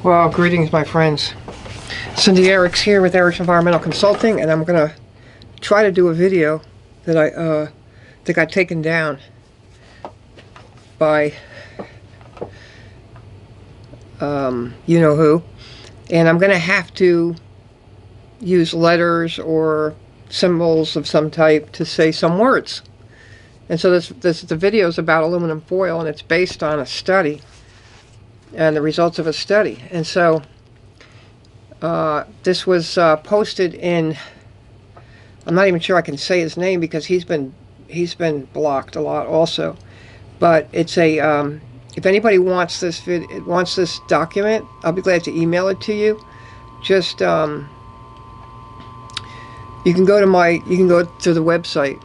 Well, greetings, my friends. Cindy Eriks here with Eriks Environmental Consulting, and I'm going to try to do a video that that got taken down by you-know-who, and I'm going to have to use letters or symbols of some type to say some words. And so the video is about aluminum foil, and it's based on a study and the results of a study. And so this was posted in, I'm not even sure I can say his name because he's been blocked a lot also. But it's a if anybody wants this document, I'll be glad to email it to you. Just you can go to the website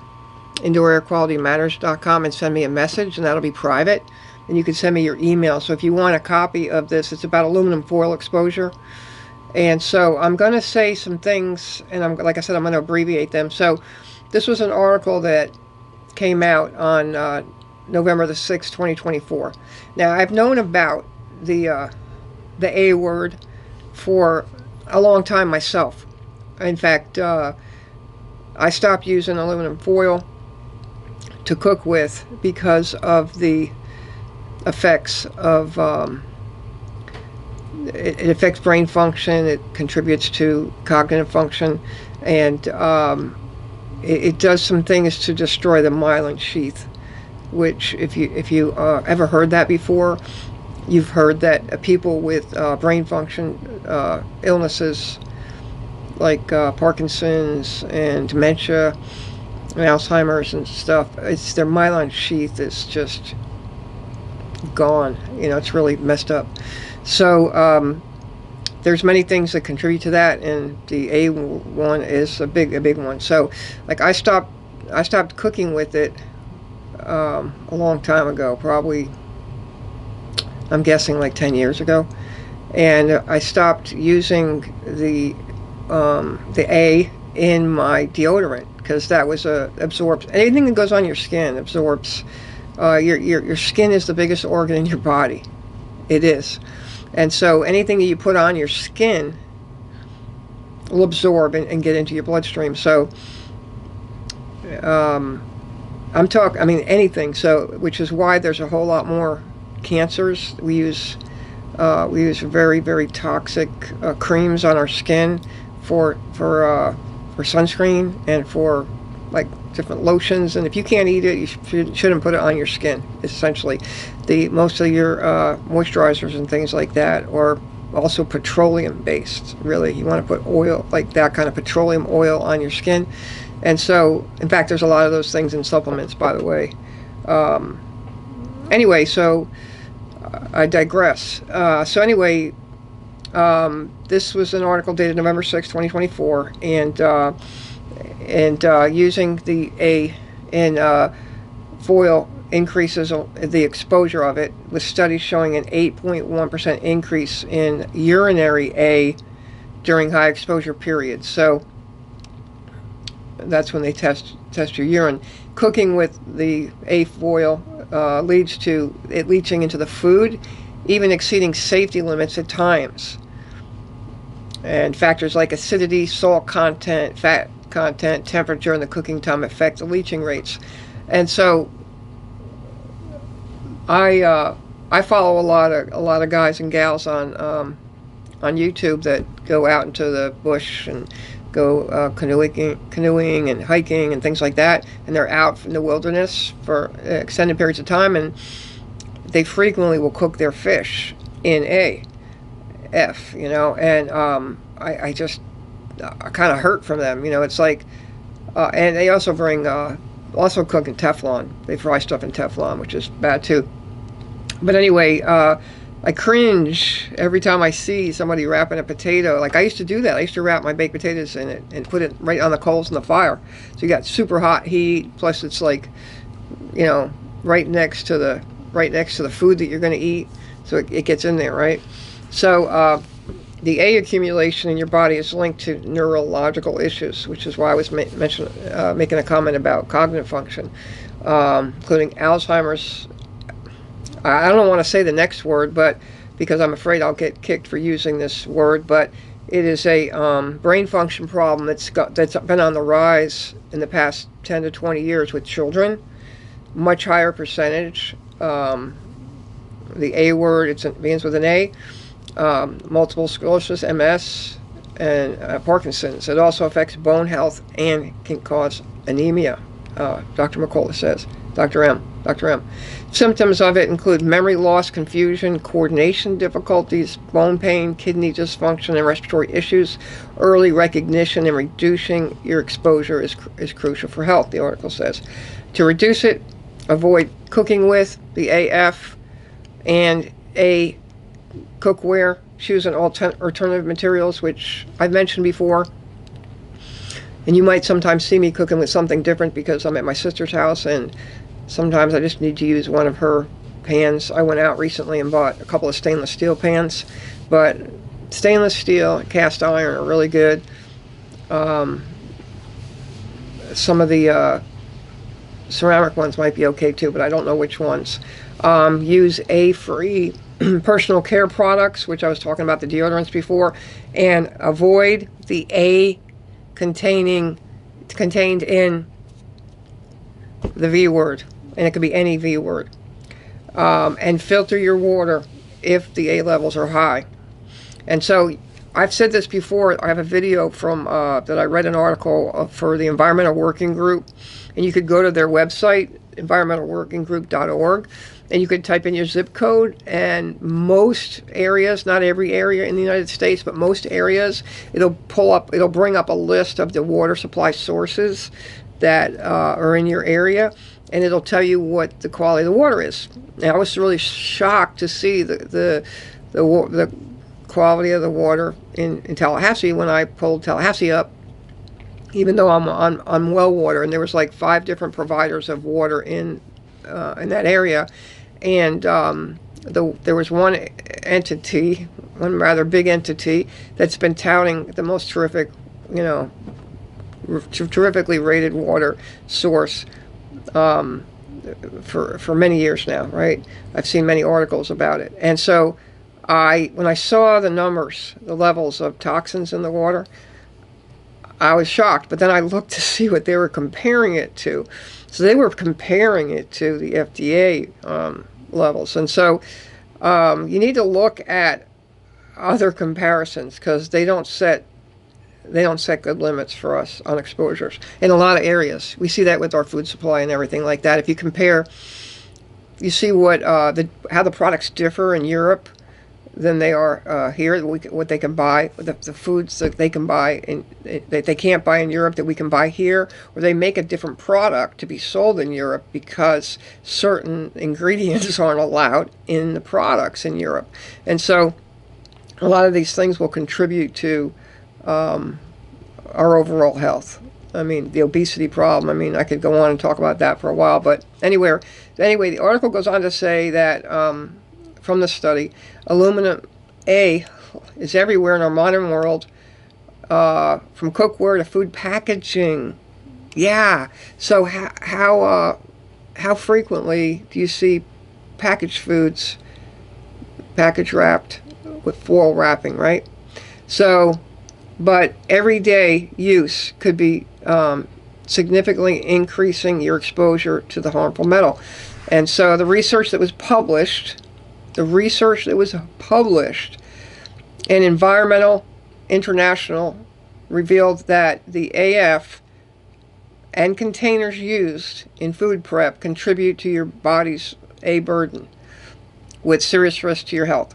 indoor-air-quality-matters.com and send me a message, and that'll be private. And you can send me your email. So if you want a copy of this, it's about aluminum foil exposure. And so I'm going to say some things, and like I said, I'm going to abbreviate them. So this was an article that came out on November the 6th, 2024. Now, I've known about the A word for a long time myself. In fact, I stopped using aluminum foil to cook with because of the effects of it affects brain function. It contributes to cognitive function, and it does some things to destroy the myelin sheath, which if you ever heard that before, you've heard that people with brain function illnesses like Parkinson's and dementia and Alzheimer's and stuff, it's their myelin sheath is just gone. It's really messed up. So there's many things that contribute to that, and the A one is a big one. So like I stopped cooking with it a long time ago, probably I'm guessing like 10 years ago, and I stopped using the A in my deodorant because that was absorbs anything that goes on your skin absorbs. Your skin is the biggest organ in your body. It is. And so anything that you put on your skin will absorb and get into your bloodstream. So anything. So, which is why there's a whole lot more cancers. We use very, very toxic creams on our skin for sunscreen and for like different lotions, and if you can't eat it, you shouldn't put it on your skin. Essentially, most of your moisturizers and things like that are also petroleum based. Really, you want to put oil, like that kind of petroleum oil, on your skin. And so, in fact, there's a lot of those things in supplements, by the way. Anyway, so I digress. So anyway, this was an article dated November 6, 2024, and using the A in foil increases the exposure of it, with studies showing an 8.1% increase in urinary A during high exposure periods. So that's when they test your urine. Cooking with the A foil leads to it leaching into the food, even exceeding safety limits at times. And factors like acidity, salt content, fat content, temperature, and the cooking time affect the leaching rates. And so I follow a lot of guys and gals on YouTube that go out into the bush and go canoeing and hiking and things like that, and they're out in the wilderness for extended periods of time, and they frequently will cook their fish in AF, and I kind of hurt from them. It's like, and they also also cook in Teflon. They fry stuff in Teflon, which is bad too. But anyway, I cringe every time I see somebody wrapping a potato. Like I used to do that. I used to wrap my baked potatoes in it and put it right on the coals in the fire. So you got super hot heat. Plus it's like, right next to the food that you're going to eat. So it gets in there, right? So the A accumulation in your body is linked to neurological issues, which is why I was making a comment about cognitive function, including Alzheimer's. I don't want to say the next word, but because I'm afraid I'll get kicked for using this word, but it is a brain function problem that's been on the rise in the past 10 to 20 years with children. Much higher percentage. The A word, it begins with an A. Multiple sclerosis, MS, and Parkinson's. It also affects bone health and can cause anemia, Dr. McCullough says. Dr. M. Symptoms of it include memory loss, confusion, coordination difficulties, bone pain, kidney dysfunction, and respiratory issues. Early recognition and reducing your exposure is crucial for health, the article says. To reduce it, avoid cooking with the AF and A cookware. Choose an alternative materials, which I've mentioned before. And you might sometimes see me cooking with something different because I'm at my sister's house and sometimes I just need to use one of her pans. I went out recently and bought a couple of stainless steel pans, but stainless steel and cast iron are really good. Some of the ceramic ones might be okay too, but I don't know which ones. Use A-free personal care products, which I was talking about the deodorants before, and avoid the A contained in the V word, and it could be any V word. And filter your water if the A levels are high. And so I've said this before. I have a video from that I read an article for the Environmental Working Group, and you could go to their website, environmentalworkinggroup.org, and you could type in your zip code, and most areas, not every area in the United States, but most areas, it'll bring up a list of the water supply sources that are in your area, and it'll tell you what the quality of the water is. Now, I was really shocked to see the quality of the water in Tallahassee when I pulled Tallahassee up, even though I'm on well water, and there was like 5 different providers of water in that area, and there was one rather big entity that's been touting the most terrific, terrifically rated water source for many years now, right? I've seen many articles about it, and so when I saw the numbers, the levels of toxins in the water, I was shocked. But then I looked to see what they were comparing it to. So they were comparing it to the FDA levels. And so you need to look at other comparisons because they don't set good limits for us on exposures in a lot of areas. We see that with our food supply and everything like that. If you compare, you see how the products differ in Europe than they are here, what they can buy, the foods that they can buy that they can't buy in Europe that we can buy here, or they make a different product to be sold in Europe because certain ingredients aren't allowed in the products in Europe. And so a lot of these things will contribute to our overall health. I mean, the obesity problem, I mean, I could go on and talk about that for a while, but anyway, the article goes on to say that from the study, aluminum A is everywhere in our modern world, from cookware to food packaging. Yeah. So how frequently do you see packaged foods package wrapped with foil wrapping, right? So, but everyday use could be significantly increasing your exposure to the harmful metal. And so the research that was published in Environmental International revealed that the AF and containers used in food prep contribute to your body's A burden with serious risk to your health.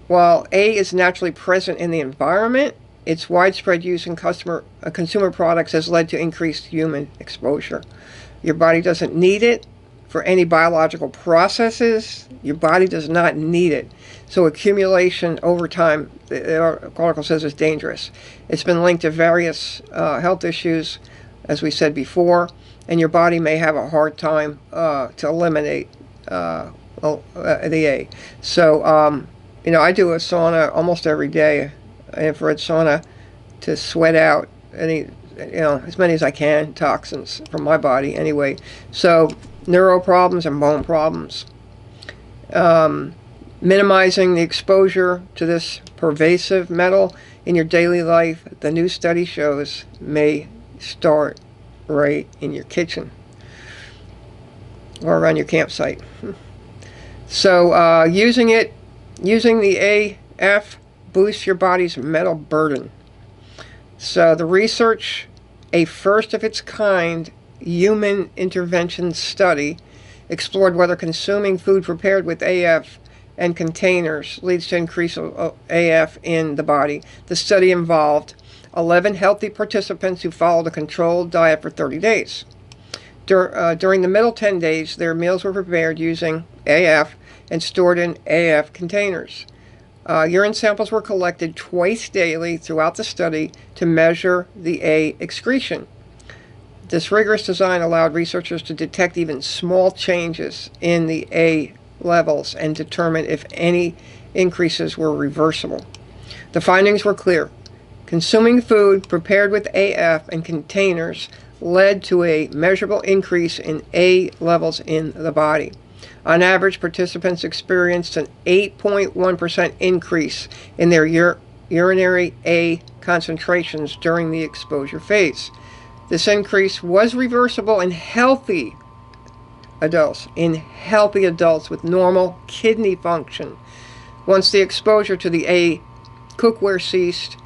While A is naturally present in the environment, its widespread use in consumer products has led to increased human exposure. Your body doesn't need it for any biological processes. Your body does not need it. So accumulation over time, the article says, is dangerous. It's been linked to various health issues, as we said before, and your body may have a hard time to eliminate the A. So, I do a sauna almost every day, an infrared sauna, to sweat out as many as I can, toxins from my body anyway. So neuro problems and bone problems. minimizing the exposure to this pervasive metal in your daily life, the new study shows, may start right in your kitchen or around your campsite. So using the AF boosts your body's metal burden. So the research, a first of its kind human intervention study, explored whether consuming food prepared with AF and containers leads to increase of AF in the body. The study involved 11 healthy participants who followed a controlled diet for 30 days. During the middle 10 days, their meals were prepared using AF and stored in AF containers. Urine samples were collected twice daily throughout the study to measure the A excretion. This rigorous design allowed researchers to detect even small changes in the A levels and determine if any increases were reversible. The findings were clear. Consuming food prepared with AF and containers led to a measurable increase in A levels in the body. On average, participants experienced an 8.1% increase in their urinary A concentrations during the exposure phase. This increase was reversible in healthy adults with normal kidney function. Once the exposure to the A cookware ceased,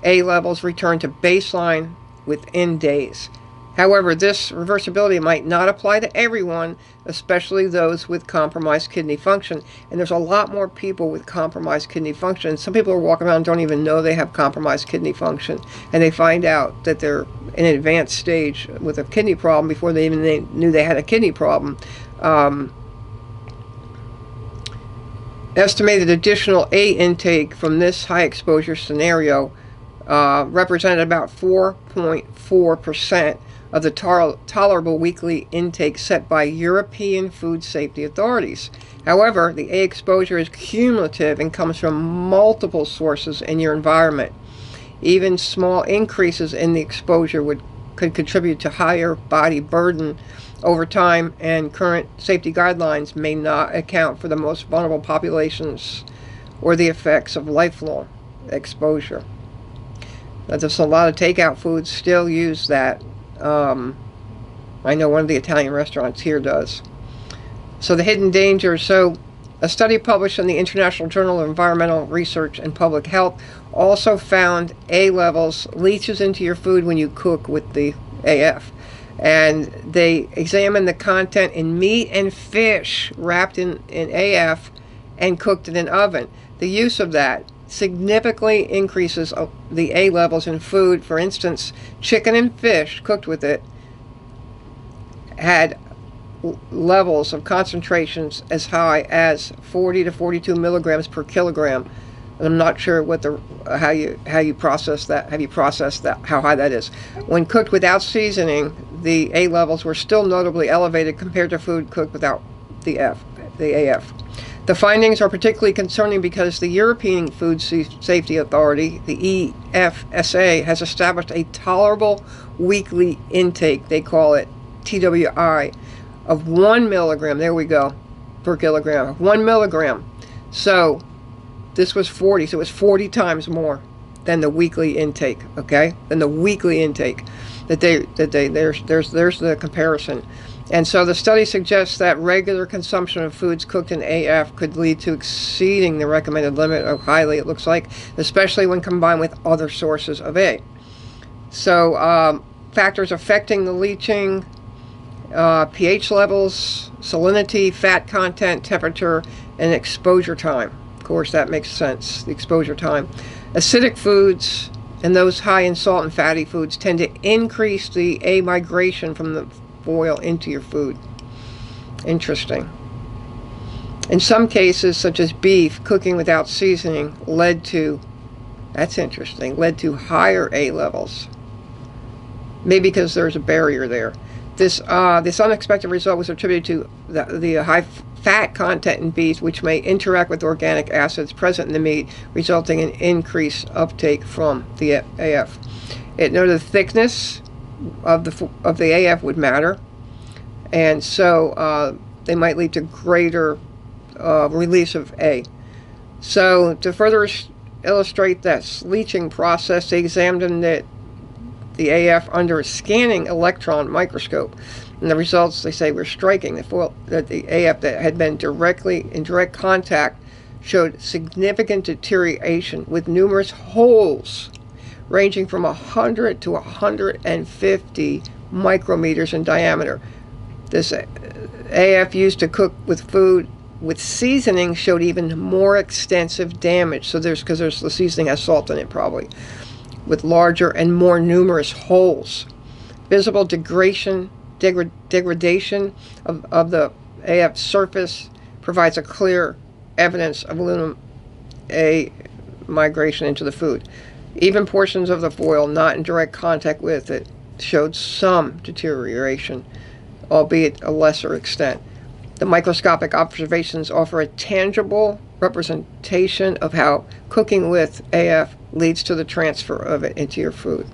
A levels returned to baseline within days. However, this reversibility might not apply to everyone, especially those with compromised kidney function. And there's a lot more people with compromised kidney function. Some people are walking around and don't even know they have compromised kidney function. And they find out that they're in an advanced stage with a kidney problem before they knew they had a kidney problem. Estimated additional A intake from this high exposure scenario represented about 4.4% of the tolerable weekly intake set by European food safety authorities. However, the A exposure is cumulative and comes from multiple sources in your environment. Even small increases in the exposure could contribute to higher body burden over time, and current safety guidelines may not account for the most vulnerable populations or the effects of lifelong exposure. There's a lot of takeout foods still use that. I know one of the Italian restaurants here does. So the hidden dangers. So a study published in the International Journal of Environmental Research and Public Health also found A levels leaches into your food when you cook with the AF. And they examined the content in meat and fish wrapped in AF and cooked in an oven. The use of that significantly increases the A levels in food. For instance, chicken and fish cooked with it had levels of concentrations as high as 40 to 42 milligrams per kilogram. And I'm not sure what how you process that. Have you processed that? How high that is? When cooked without seasoning, the A levels were still notably elevated compared to food cooked without the AF. The findings are particularly concerning because the European Food Safety Authority, the EFSA, has established a tolerable weekly intake, they call it TWI, of 1 milligram, there we go, per kilogram, 1 milligram. So this was 40, so it was 40 times more than the weekly intake, okay? Than the weekly intake there's the comparison. And so the study suggests that regular consumption of foods cooked in AF could lead to exceeding the recommended limit of highly, it looks like, especially when combined with other sources of A. So factors affecting the leaching, pH levels, salinity, fat content, temperature, and exposure time. Of course, that makes sense, the exposure time. Acidic foods and those high in salt and fatty foods tend to increase the A migration from the oil into your food. Interesting. In some cases, such as beef, cooking without seasoning led to higher A levels. Maybe because there's a barrier there. This unexpected result was attributed to the high fat content in beef, which may interact with organic acids present in the meat, resulting in increased uptake from the AF. It noted the thickness of the AF would matter, and so they might lead to greater release of A. So to further illustrate that leaching process, they examined the AF under a scanning electron microscope. And the results, they say, were striking. That the AF that had been in direct contact showed significant deterioration with numerous holes ranging from 100 to 150 micrometers in diameter. This AF used to cook with food with seasoning showed even more extensive damage. So because the seasoning has salt in it probably, with larger and more numerous holes. Visible degradation of the AF surface provides a clear evidence of aluminum A migration into the food. Even portions of the foil not in direct contact with it showed some deterioration, albeit a lesser extent. The microscopic observations offer a tangible representation of how cooking with AF leads to the transfer of it into your food.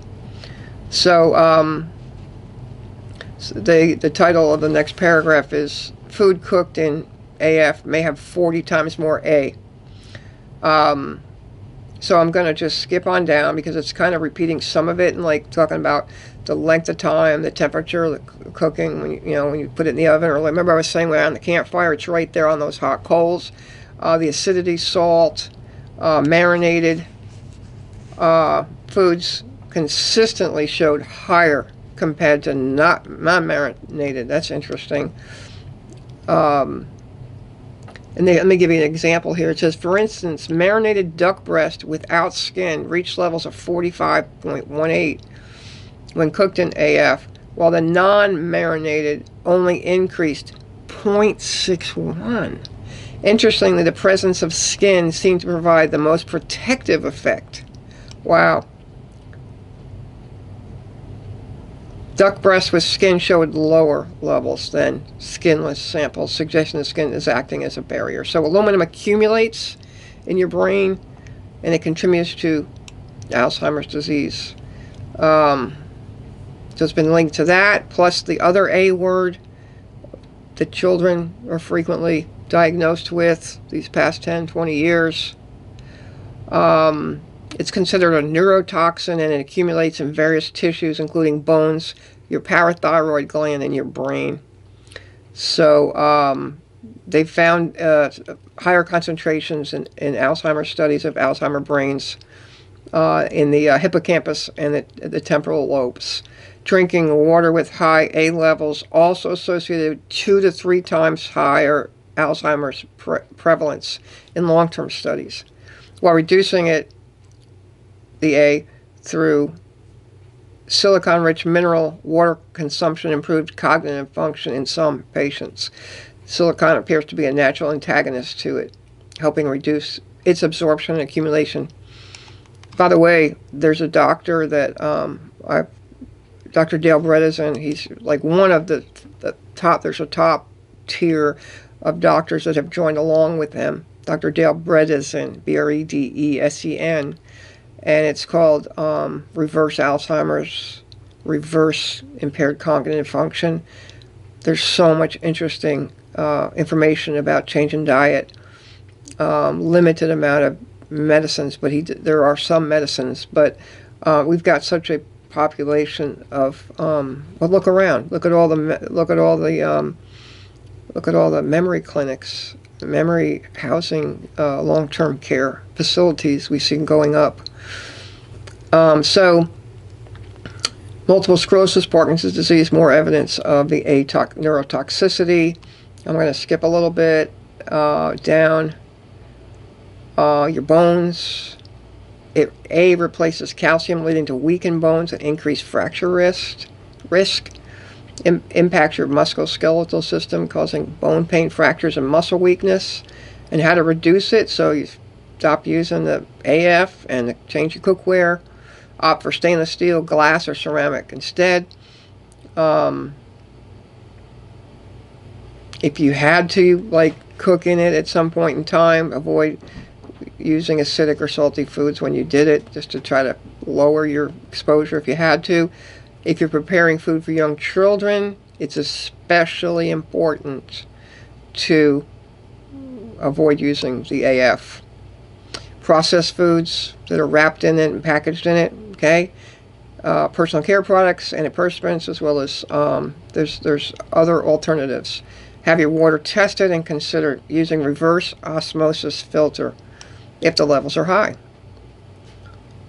So the title of the next paragraph is "Food cooked in AF may have 40 times more A." So I'm going to just skip on down because it's kind of repeating some of it and like talking about the length of time, the temperature, the cooking when you put it in the oven. Or remember I was saying around the campfire, it's right there on those hot coals. The acidity, salt, marinated foods consistently showed higher compared to non-marinated. That's interesting. And let me give you an example here. It says, for instance, marinated duck breast without skin reached levels of 45.18 when cooked in AF, while the non-marinated only increased 0.61. Interestingly, the presence of skin seemed to provide the most protective effect. Wow. Duck breast with skin showed lower levels than skinless samples, suggesting the skin is acting as a barrier. So aluminum accumulates in your brain, and it contributes to Alzheimer's disease. So it's been linked to that, plus the other A word that children are frequently diagnosed with these past 10, 20 years. It's considered a neurotoxin, and it accumulates in various tissues, including bones, your parathyroid gland, and your brain. So they found higher concentrations in Alzheimer's studies of Alzheimer brains in the hippocampus and the temporal lobes. Drinking water with high A levels also associated with 2 to 3 times higher Alzheimer's prevalence in long-term studies, while reducing the A through silicon-rich mineral water consumption improved cognitive function in some patients. Silicon appears to be a natural antagonist to it, helping reduce its absorption and accumulation. By the way, there's a doctor that Dr. Dale Bredesen, he's like one of the top, there's a top tier of doctors that have joined along with him. Dr. Dale Bredesen, Bredesen, and it's called Reverse Alzheimer's, Reverse Impaired Cognitive Function. There's so much interesting information about change in diet, limited amount of medicines, but there are some medicines, but we've got such a population of well, look around, look at all the memory clinics, memory housing, long-term care facilities we see going up. So multiple sclerosis, Parkinson's disease, more evidence of the neurotoxicity. I'm going to skip a little bit down. Your bones. A replaces calcium, leading to weakened bones and increased fracture risk. Impacts your musculoskeletal system, causing bone pain, fractures, and muscle weakness. And how to reduce it: so you stop using the AF and change your cookware. Opt for stainless steel, glass, or ceramic instead. If you had to cook in it at some point in time, avoid using acidic or salty foods when you did it, just to try to lower your exposure if you had to. If you're preparing food for young children, it's especially important to avoid using the AF. Processed foods that are wrapped in it and packaged in it, okay? Personal care products, antiperspirants, as well as there's other alternatives. Have your water tested and consider using reverse osmosis filter if the levels are high.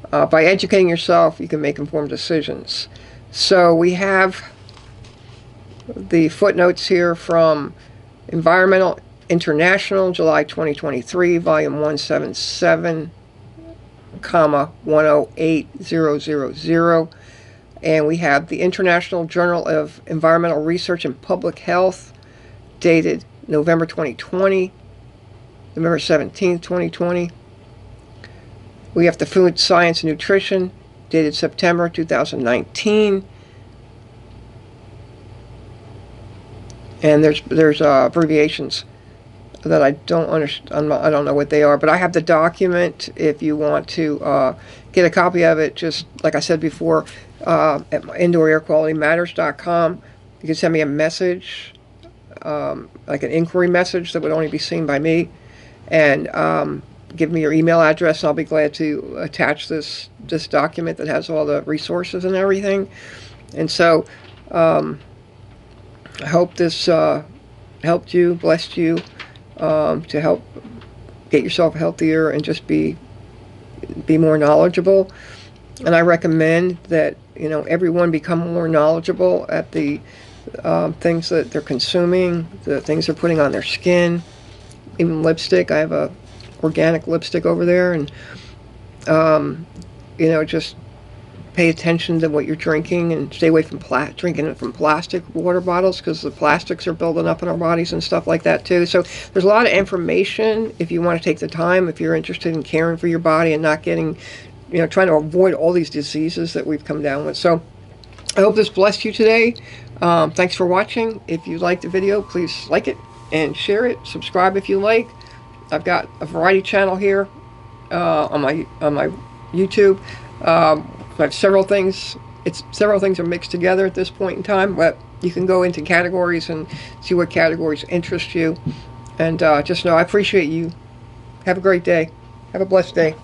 By educating yourself, you can make informed decisions. So we have the footnotes here from Environmental International, July 2023, volume 177, 108000. And we have the International Journal of Environmental Research and Public Health, dated November 2020, November 17th, 2020. We have the Food Science and Nutrition, dated September 2019. And there's abbreviations that I don't understand. I don't know what they are, but I have the document. If you want to get a copy of it, just like I said before, at indoorairqualitymatters.com, you can send me a message, like an inquiry message that would only be seen by me, and give me your email address, and I'll be glad to attach this document that has all the resources and everything. And so I hope this helped you, blessed you, to help get yourself healthier and just be more knowledgeable. And I recommend that everyone become more knowledgeable at the things that they're consuming, the things they're putting on their skin, even lipstick. I have a organic lipstick over there, and just pay attention to what you're drinking and stay away from drinking it from plastic water bottles, because the plastics are building up in our bodies and stuff like that too. So there's a lot of information if you want to take the time, if you're interested in caring for your body and not getting, trying to avoid all these diseases that we've come down with. So I hope this blessed you today. Thanks for watching. If you liked the video, please like it and share it. Subscribe if you like. I've got a variety channel here on my YouTube. I have several things. Several things are mixed together at this point in time, but you can go into categories and see what categories interest you. And just know I appreciate you. Have a great day. Have a blessed day.